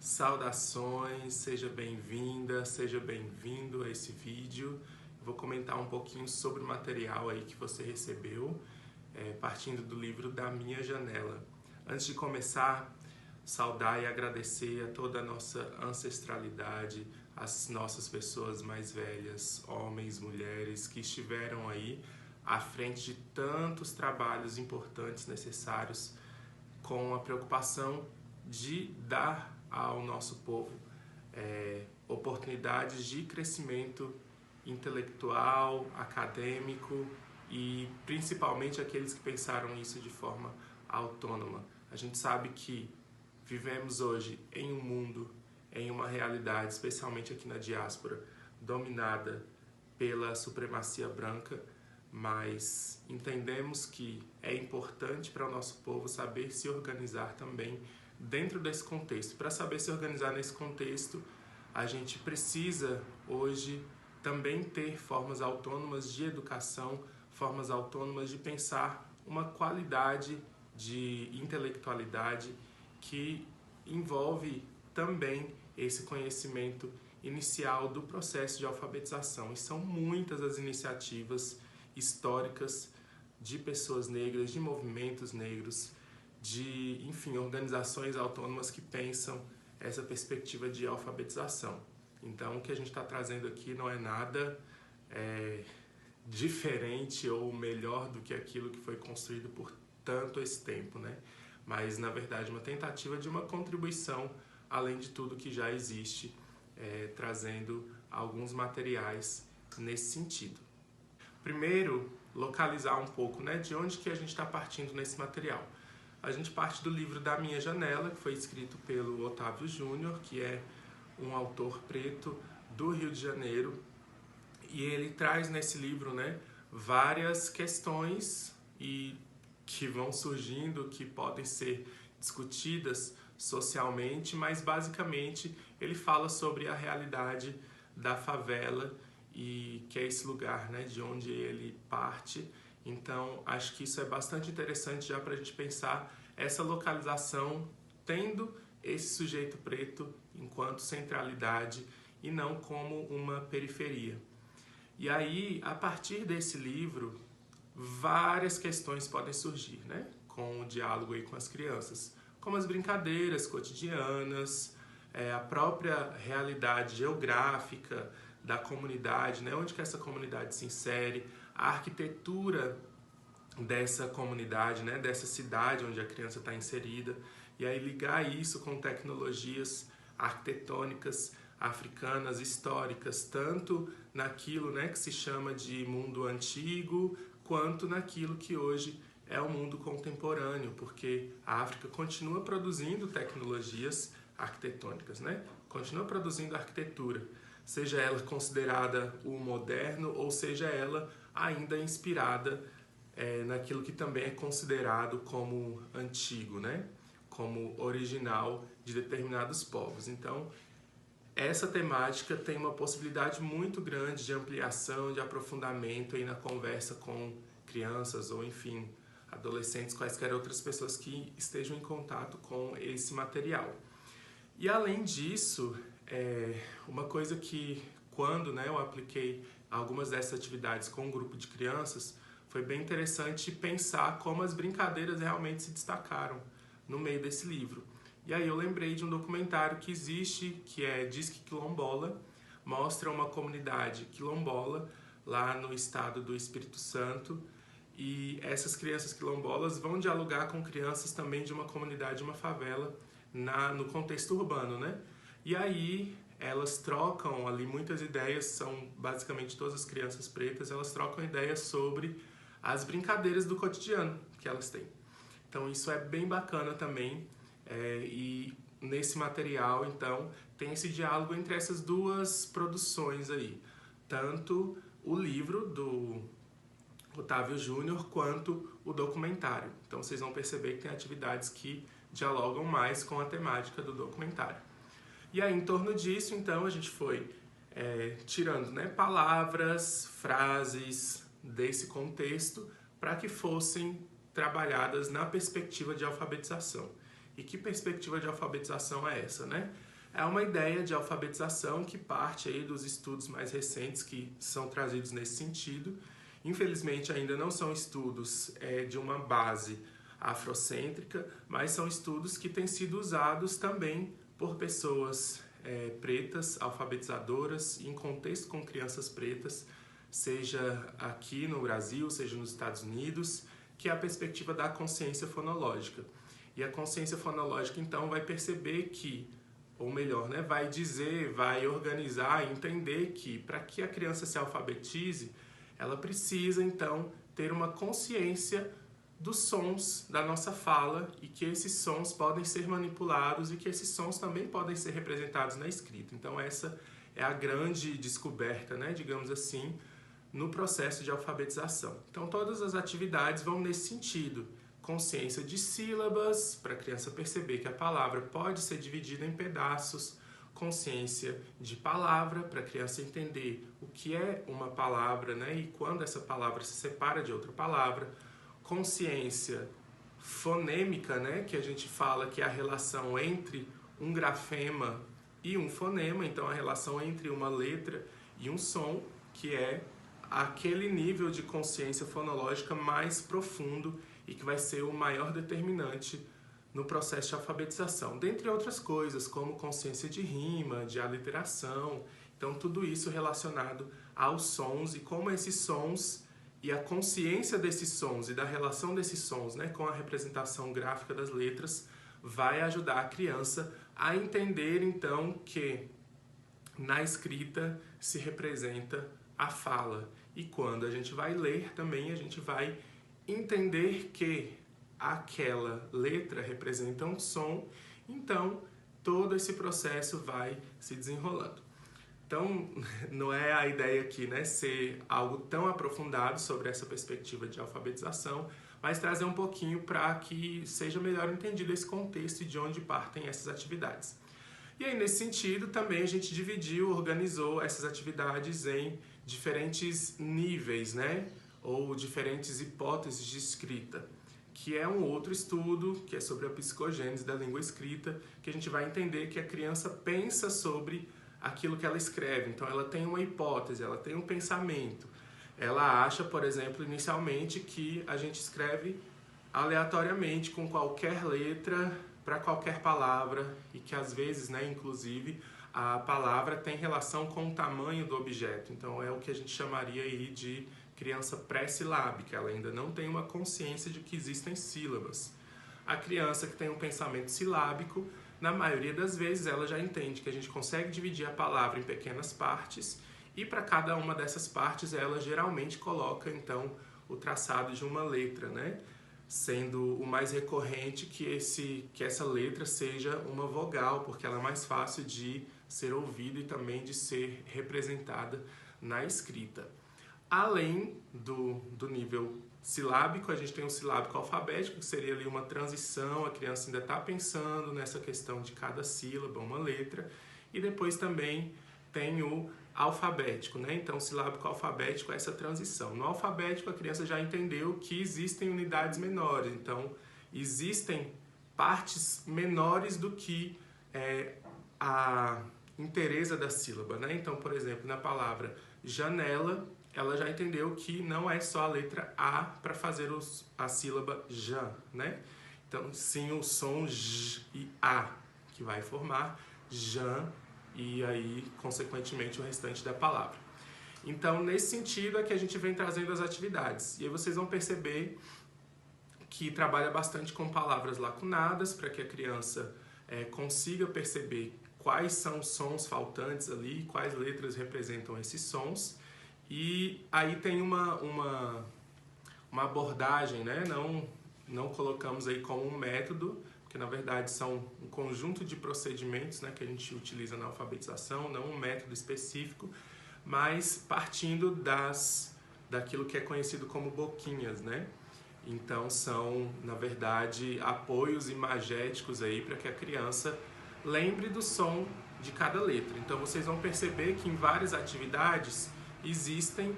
Saudações, seja bem-vinda, seja bem-vindo a esse vídeo. Eu vou comentar um pouquinho sobre o material aí que você recebeu, partindo do livro Da Minha Janela. Antes de começar, saudar e agradecer a toda a nossa ancestralidade, as nossas pessoas mais velhas, homens, mulheres, que estiveram aí à frente de tantos trabalhos importantes, necessários, com a preocupação de dar ao nosso povo oportunidades de crescimento intelectual, acadêmico e principalmente aqueles que pensaram isso de forma autônoma. A gente sabe que vivemos hoje em um mundo, em uma realidade, especialmente aqui na diáspora, dominada pela supremacia branca, mas entendemos que é importante para o nosso povo saber se organizar também dentro desse contexto. Para saber se organizar nesse contexto, a gente precisa hoje também ter formas autônomas de educação, formas autônomas de pensar uma qualidade de intelectualidade que envolve também esse conhecimento inicial do processo de alfabetização. E são muitas as iniciativas históricas de pessoas negras, de movimentos negros, de, enfim, organizações autônomas que pensam essa perspectiva de alfabetização. Então, o que a gente está trazendo aqui não é nada diferente ou melhor do que aquilo que foi construído por tanto esse tempo, né? Mas, na verdade, uma tentativa de uma contribuição, além de tudo que já existe, trazendo alguns materiais nesse sentido. Primeiro, localizar um pouco, né, de onde que a gente está partindo nesse material. A gente parte do livro Da Minha Janela, que foi escrito pelo Otávio Júnior, que é um autor preto do Rio de Janeiro, e ele traz nesse livro, né, várias questões que vão surgindo, que podem ser discutidas socialmente, mas basicamente ele fala sobre a realidade da favela e que é esse lugar, né, de onde ele parte. Então, acho que isso é bastante interessante já para a gente pensar essa localização tendo esse sujeito preto enquanto centralidade e não como uma periferia. E aí, a partir desse livro, várias questões podem surgir, né, com o diálogo aí com as crianças, como as brincadeiras cotidianas, a própria realidade geográfica da comunidade, né, onde que essa comunidade se insere, a arquitetura dessa comunidade, né, dessa cidade onde a criança está inserida, e aí ligar isso com tecnologias arquitetônicas africanas, históricas, tanto naquilo, né, que se chama de mundo antigo, quanto naquilo que hoje é o mundo contemporâneo, porque a África continua produzindo tecnologias arquitetônicas, né? Continua produzindo arquitetura, seja ela considerada o moderno ou seja ela ainda inspirada naquilo que também é considerado como antigo, né? Como original de determinados povos. Então, essa temática tem uma possibilidade muito grande de ampliação, de aprofundamento aí na conversa com crianças ou, enfim, adolescentes, quaisquer outras pessoas que estejam em contato com esse material. E além disso, uma coisa que quando, né, eu apliquei algumas dessas atividades com um grupo de crianças, foi bem interessante pensar como as brincadeiras realmente se destacaram no meio desse livro. E aí eu lembrei de um documentário que existe, que é Disque Quilombola, mostra uma comunidade quilombola lá no estado do Espírito Santo, e essas crianças quilombolas vão dialogar com crianças também de uma comunidade, de uma favela, no contexto urbano, né? E aí elas trocam ali muitas ideias, são basicamente todas as crianças pretas, elas trocam ideias sobre as brincadeiras do cotidiano que elas têm. Então isso é bem bacana também, e nesse material, então, tem esse diálogo entre essas duas produções aí, tanto o livro do Otávio Júnior quanto o documentário. Então vocês vão perceber que tem atividades que dialogam mais com a temática do documentário. E aí, em torno disso, então, a gente foi tirando, né, palavras, frases desse contexto para que fossem trabalhadas na perspectiva de alfabetização. E que perspectiva de alfabetização é essa, né? É uma ideia de alfabetização que parte aí dos estudos mais recentes que são trazidos nesse sentido. Infelizmente ainda não são estudos de uma base afrocêntrica, mas são estudos que têm sido usados também por pessoas pretas, alfabetizadoras, em contexto com crianças pretas, seja aqui no Brasil, seja nos Estados Unidos, que é a perspectiva da consciência fonológica. E a consciência fonológica, então, vai perceber que, ou melhor, né, vai dizer, vai organizar, entender que, para que a criança se alfabetize, ela precisa, então, ter uma consciência dos sons da nossa fala e que esses sons podem ser manipulados e que esses sons também podem ser representados na escrita. Então, essa é a grande descoberta, né, digamos assim, no processo de alfabetização. Então, todas as atividades vão nesse sentido. Consciência de sílabas, para a criança perceber que a palavra pode ser dividida em pedaços. Consciência de palavra, para a criança entender o que é uma palavra, né, e quando essa palavra se separa de outra palavra. Consciência fonêmica, né, que a gente fala que é a relação entre um grafema e um fonema, então a relação entre uma letra e um som, que é aquele nível de consciência fonológica mais profundo e que vai ser o maior determinante no processo de alfabetização, dentre outras coisas, como consciência de rima, de aliteração. Então, tudo isso relacionado aos sons e como esses sons e a consciência desses sons e da relação desses sons, né, com a representação gráfica das letras vai ajudar a criança a entender, então, que na escrita se representa a fala. E quando a gente vai ler também, a gente vai entender que aquela letra representa um som, então todo esse processo vai se desenrolando. Então, não é a ideia aqui, né, ser algo tão aprofundado sobre essa perspectiva de alfabetização, mas trazer um pouquinho para que seja melhor entendido esse contexto e de onde partem essas atividades. E aí, nesse sentido, também a gente dividiu, organizou essas atividades em diferentes níveis, né, ou diferentes hipóteses de escrita, que é um outro estudo, que é sobre a psicogênese da língua escrita, que a gente vai entender que a criança pensa sobre aquilo que ela escreve. Então, ela tem uma hipótese, ela tem um pensamento. Ela acha, por exemplo, inicialmente que a gente escreve aleatoriamente com qualquer letra para qualquer palavra e que às vezes, né, inclusive, a palavra tem relação com o tamanho do objeto. Então, é o que a gente chamaria aí de criança pré-silábica. Ela ainda não tem uma consciência de que existem sílabas. A criança que tem um pensamento silábico, na maioria das vezes, ela já entende que a gente consegue dividir a palavra em pequenas partes e para cada uma dessas partes ela geralmente coloca, então, o traçado de uma letra, né? Sendo o mais recorrente que essa letra seja uma vogal, porque ela é mais fácil de ser ouvida e também de ser representada na escrita. Além do nível silábico, a gente tem um silábico alfabético, que seria ali uma transição, a criança ainda está pensando nessa questão de cada sílaba, uma letra, e depois também tem o alfabético, né? Então, silábico alfabético é essa transição. No alfabético, a criança já entendeu que existem unidades menores, então existem partes menores do que a inteireza da sílaba, né? Então, por exemplo, na palavra janela, ela já entendeu que não é só a letra A para fazer a sílaba já, né? Então, sim, o som J e A, que vai formar jan, e aí, consequentemente, o restante da palavra. Então, nesse sentido é que a gente vem trazendo as atividades. E aí vocês vão perceber que trabalha bastante com palavras lacunadas, para que a criança consiga perceber quais são os sons faltantes ali, quais letras representam esses sons. E aí tem uma abordagem, né? Não colocamos aí como um método, porque na verdade são um conjunto de procedimentos, né, que a gente utiliza na alfabetização, não um método específico, mas partindo daquilo que é conhecido como boquinhas, né? Então são, na verdade, apoios imagéticos aí para que a criança lembre do som de cada letra. Então vocês vão perceber que em várias atividades existem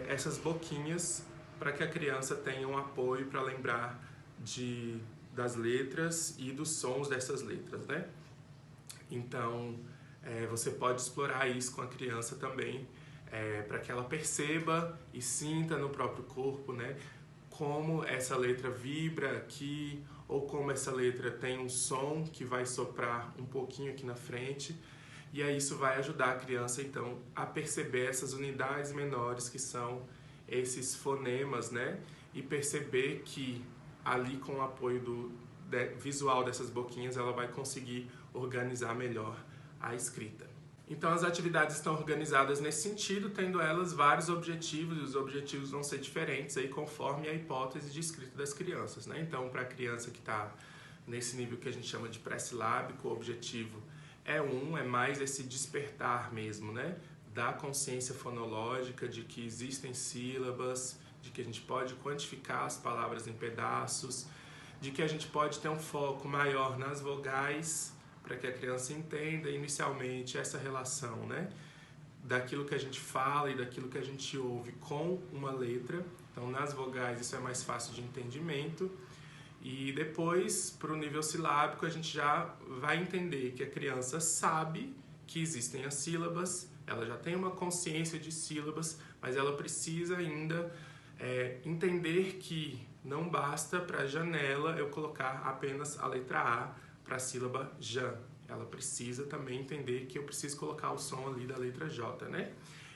essas boquinhas para que a criança tenha um apoio para lembrar das letras e dos sons dessas letras, né? Então, você pode explorar isso com a criança também, para que ela perceba e sinta no próprio corpo, né, como essa letra vibra aqui, ou como essa letra tem um som que vai soprar um pouquinho aqui na frente. E aí isso vai ajudar a criança, então, a perceber essas unidades menores que são esses fonemas, né? E perceber que ali, com o apoio visual dessas boquinhas, ela vai conseguir organizar melhor a escrita. Então, as atividades estão organizadas nesse sentido, tendo elas vários objetivos, e os objetivos vão ser diferentes aí conforme a hipótese de escrita das crianças, né? Então, para a criança que está nesse nível que a gente chama de pré-silábico, o objetivo é mais esse despertar mesmo, né? Da consciência fonológica, de que existem sílabas, de que a gente pode quantificar as palavras em pedaços, de que a gente pode ter um foco maior nas vogais, para que a criança entenda inicialmente essa relação, né, daquilo que a gente fala e daquilo que a gente ouve com uma letra. Então, nas vogais isso é mais fácil de entendimento. E depois, para o nível silábico, a gente já vai entender que a criança sabe que existem as sílabas, ela já tem uma consciência de sílabas, mas ela precisa ainda entender que não basta para janela eu colocar apenas a letra A para a sílaba Jan. Ela precisa também entender que eu preciso colocar o som ali da letra J, né?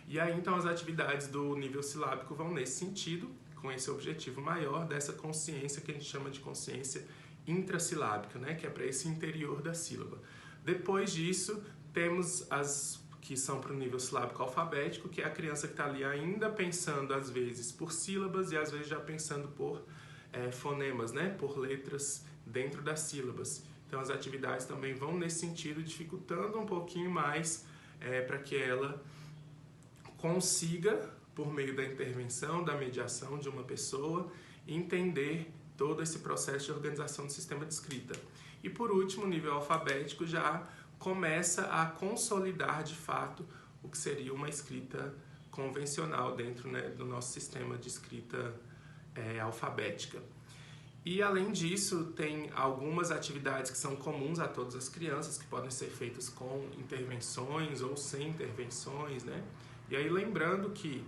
E aí, então, as atividades do nível silábico vão nesse sentido, com esse objetivo maior dessa consciência que a gente chama de consciência intrassilábica, né? Que é para esse interior da sílaba. Depois disso, temos as que são para o nível silábico alfabético, que é a criança que está ali ainda pensando, às vezes, por sílabas e às vezes já pensando por fonemas, né? Por letras dentro das sílabas. Então, as atividades também vão nesse sentido, dificultando um pouquinho mais para que ela consiga, por meio da intervenção, da mediação de uma pessoa, entender todo esse processo de organização do sistema de escrita. E, por último, o nível alfabético já começa a consolidar, de fato, o que seria uma escrita convencional dentro, né, do nosso sistema de escrita alfabética. E, além disso, tem algumas atividades que são comuns a todas as crianças, que podem ser feitas com intervenções ou sem intervenções, né? E aí, lembrando que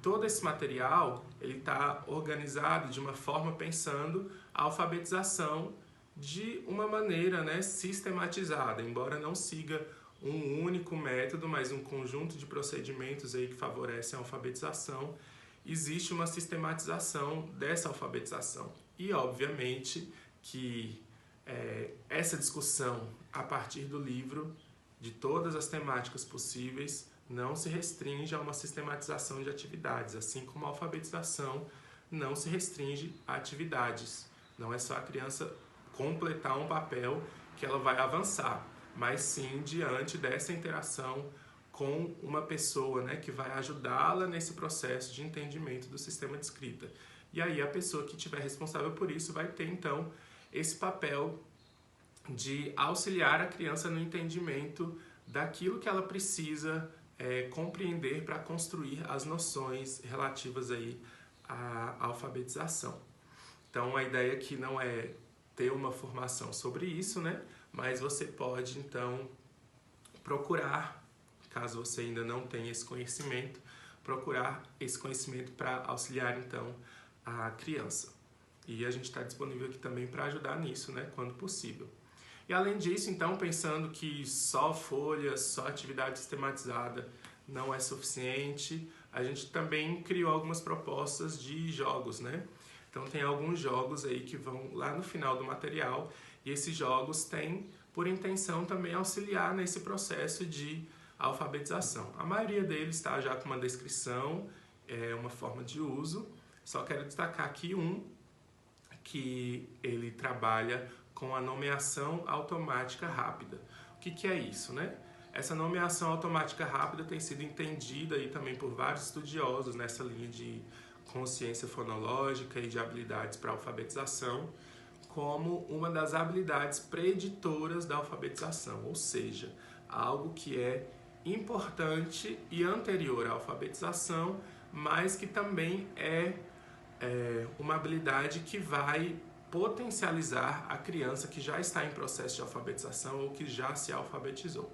todo esse material ele está organizado de uma forma pensando a alfabetização de uma maneira, né, sistematizada, embora não siga um único método, mas um conjunto de procedimentos aí que favorecem a alfabetização. Existe uma sistematização dessa alfabetização. E, obviamente, que essa discussão, a partir do livro, de todas as temáticas possíveis, não se restringe a uma sistematização de atividades, assim como a alfabetização não se restringe a atividades. Não é só a criança completar um papel que ela vai avançar, mas sim diante dessa interação com uma pessoa, né, que vai ajudá-la nesse processo de entendimento do sistema de escrita. E aí a pessoa que estiver responsável por isso vai ter, então, esse papel de auxiliar a criança no entendimento daquilo que ela precisa compreender para construir as noções relativas aí à alfabetização. Então, a ideia aqui não é ter uma formação sobre isso, né? Mas você pode, então, procurar, caso você ainda não tenha esse conhecimento, procurar esse conhecimento para auxiliar, então, a criança. E a gente está disponível aqui também para ajudar nisso, né? Quando possível. E, além disso, então, pensando que só folhas, só atividade sistematizada não é suficiente, a gente também criou algumas propostas de jogos, né? Então, tem alguns jogos aí que vão lá no final do material, e esses jogos têm por intenção também auxiliar nesse processo de alfabetização. A maioria deles está já com uma descrição, uma forma de uso. Só quero destacar aqui que ele trabalha com a nomeação automática rápida. O que é isso, né? Essa nomeação automática rápida tem sido entendida aí também por vários estudiosos nessa linha de consciência fonológica e de habilidades para alfabetização como uma das habilidades preditoras da alfabetização, ou seja, algo que é importante e anterior à alfabetização, mas que também é uma habilidade que vai potencializar a criança que já está em processo de alfabetização ou que já se alfabetizou.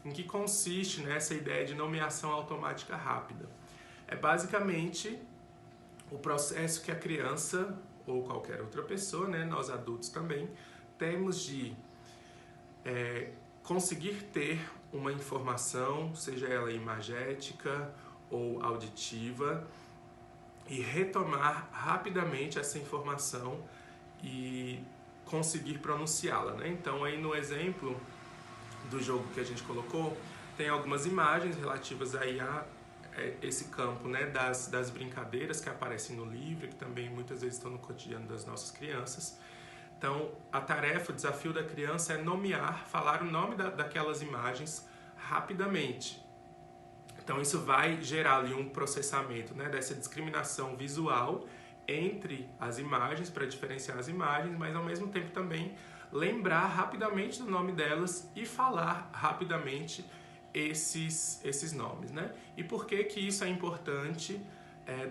Em que consiste nessa ideia de nomeação automática rápida? É basicamente o processo que a criança ou qualquer outra pessoa, né, nós adultos também, temos de conseguir ter uma informação, seja ela imagética ou auditiva, e retomar rapidamente essa informação e conseguir pronunciá-la, né? Então, aí no exemplo do jogo que a gente colocou, tem algumas imagens relativas aí a esse campo, né, das brincadeiras que aparecem no livro, que também muitas vezes estão no cotidiano das nossas crianças. Então, a tarefa, o desafio da criança é nomear, falar o nome daquelas imagens rapidamente. Então, isso vai gerar ali um processamento, né, dessa discriminação visual entre as imagens, para diferenciar as imagens, mas ao mesmo tempo também lembrar rapidamente do nome delas e falar rapidamente esses nomes, né? E por que que isso é importante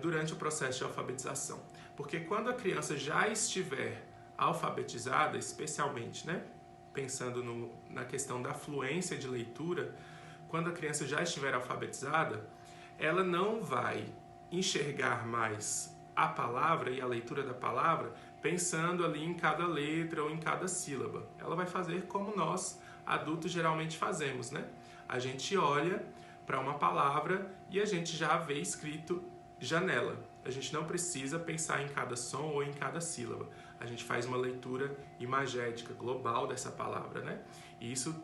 durante o processo de alfabetização? Porque quando a criança já estiver alfabetizada, especialmente, né, pensando na questão da fluência de leitura, quando a criança já estiver alfabetizada, ela não vai enxergar mais a palavra e a leitura da palavra pensando ali em cada letra ou em cada sílaba. Ela vai fazer como nós, adultos, geralmente fazemos, né? A gente olha para uma palavra e a gente já vê escrito janela. A gente não precisa pensar em cada som ou em cada sílaba. A gente faz uma leitura imagética, global dessa palavra, né? E isso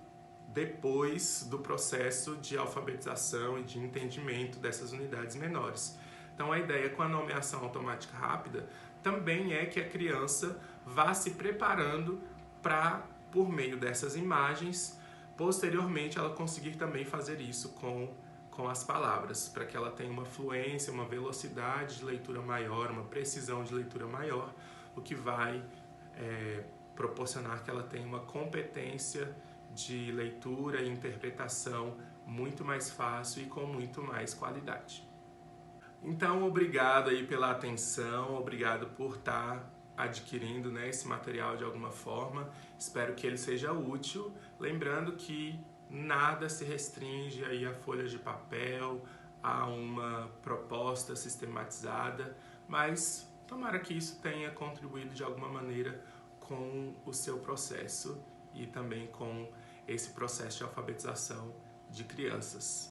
depois do processo de alfabetização e de entendimento dessas unidades menores. Então, a ideia com a nomeação automática rápida também é que a criança vá se preparando para, por meio dessas imagens, posteriormente ela conseguir também fazer isso com as palavras, para que ela tenha uma fluência, uma velocidade de leitura maior, uma precisão de leitura maior, o que vai proporcionar que ela tenha uma competência de leitura e interpretação muito mais fácil e com muito mais qualidade. Então, obrigado aí pela atenção, obrigado por estar adquirindo, né, esse material de alguma forma. Espero que ele seja útil. Lembrando que nada se restringe aí a folhas de papel, a uma proposta sistematizada, mas tomara que isso tenha contribuído de alguma maneira com o seu processo e também com esse processo de alfabetização de crianças.